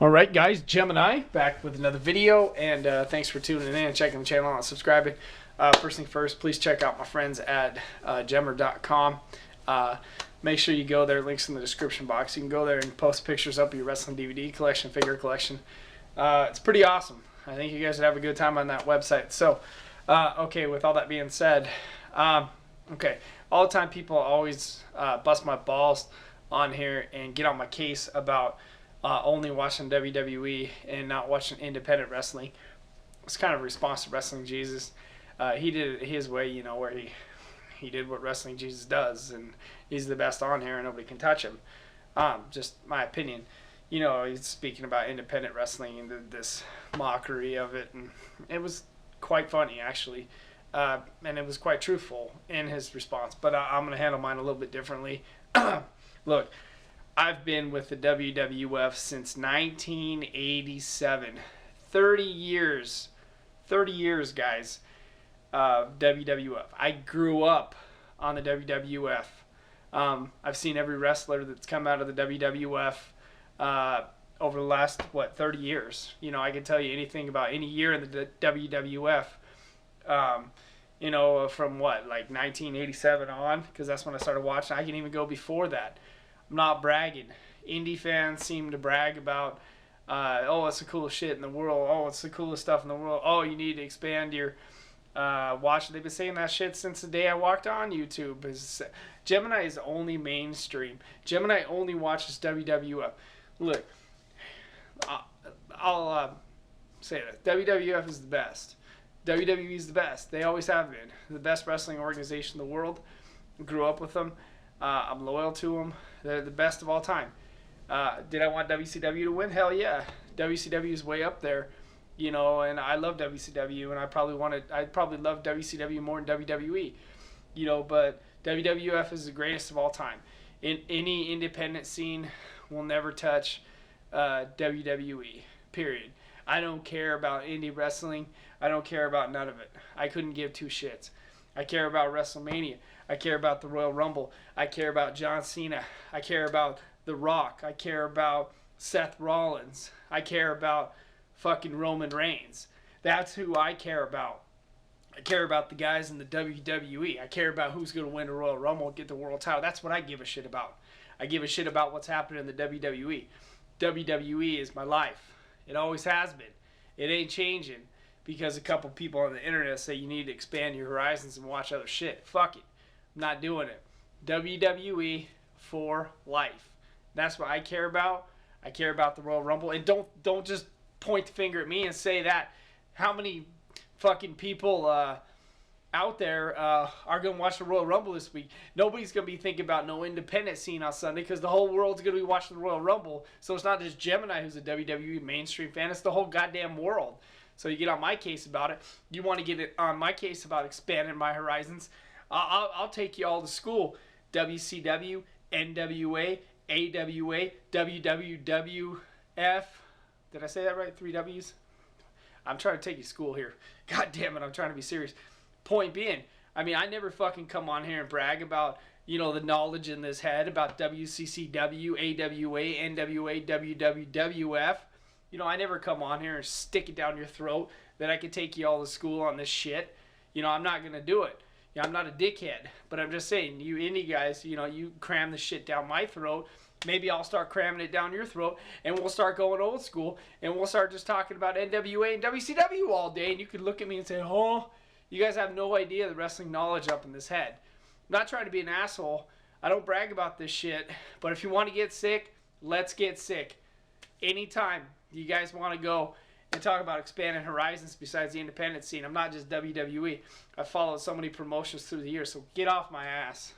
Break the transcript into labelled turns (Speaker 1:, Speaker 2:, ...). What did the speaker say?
Speaker 1: Alright guys, Gemini back with another video, and thanks for tuning in and checking the channel out and subscribing. First thing first, please check out my friends at gemmer.com. Make sure you go there, links in the description box. You can go there and post pictures up of your wrestling DVD collection, figure collection. It's pretty awesome. I think you guys would have a good time on that website. So, okay, with all that being said, okay, all the time people always bust my balls on here and get on my case about only watching WWE and not watching independent wrestling. It's kind of a response to Wrestling Jesus. He did it his way, you know, where he did what Wrestling Jesus does, and he's the best on here and nobody can touch him. Just my opinion. You know, he's speaking about independent wrestling and this mockery of it, and it was quite funny actually, and it was quite truthful in his response, but I'm going to handle mine a little bit differently. Look, I've been with the WWF since 1987. 30 years. 30 years, guys. WWF. I grew up on the WWF. I've seen every wrestler that's come out of the WWF over the last, 30 years. You know, I can tell you anything about any year in the WWF. You know, from like 1987 on, because that's when I started watching. I can even go before that. I'm not bragging. Indy fans seem to brag about, oh, it's the coolest shit in the world. Oh, it's the coolest stuff in the world. Oh, you need to expand your watch. They've been saying that shit since the day I walked on YouTube. Gemini is only mainstream. Gemini only watches WWF. Look, I'll say that. WWF is the best. WWE is the best. They always have been. The best wrestling organization in the world. Grew up with them. I'm loyal to them. They're the best of all time. Did I want WCW to win? Hell yeah. WCW is way up there, you know, and I love WCW, and I probably love WCW more than WWE, you know, but WWF is the greatest of all time. In any independent scene will never touch WWE, period. I don't care about indie wrestling. I don't care about none of it. I couldn't give two shits. I care about WrestleMania. I care about the Royal Rumble. I care about John Cena. I care about The Rock. I care about Seth Rollins. I care about fucking Roman Reigns. That's who I care about. I care about the guys in the WWE. I care about who's going to win the Royal Rumble and get the world title. That's what I give a shit about. I give a shit about what's happening in the WWE. WWE is my life. It always has been. It ain't changing because a couple people on the internet say you need to expand your horizons and watch other shit. Fuck it. I'm not doing it. WWE for life. That's what I care about. I care about the Royal Rumble. And don't just point the finger at me and say that. How many fucking people out there are going to watch the Royal Rumble this week? Nobody's going to be thinking about no independent scene on Sunday because the whole world's going to be watching the Royal Rumble. So it's not just Gemini who's a WWE mainstream fan. It's the whole goddamn world. So you get on my case about it. You want to get it on my case about expanding my horizons. I'll take you all to school. WCW, NWA, AWA, WWF. Did I say that right? 3 W's? I'm trying to take you to school here. God damn it, I'm trying to be serious. Point being, I mean, I never fucking come on here and brag about, you know, the knowledge in this head about WCCW, AWA, NWA, WWF. You know, I never come on here and stick it down your throat that I could take you all to school on this shit. You know, I'm not going to do it. You know, I'm not a dickhead, but I'm just saying, you indie guys, you know, you cram the shit down my throat. Maybe I'll start cramming it down your throat, and we'll start going old school, and we'll start just talking about NWA and WCW all day, and you could look at me and say, oh, you guys have no idea the wrestling knowledge up in this head. I'm not trying to be an asshole. I don't brag about this shit, but if you want to get sick, let's get sick. Anytime you guys want to go and talk about expanding horizons besides the independent scene. I'm not just WWE. I've followed so many promotions through the years, so get off my ass.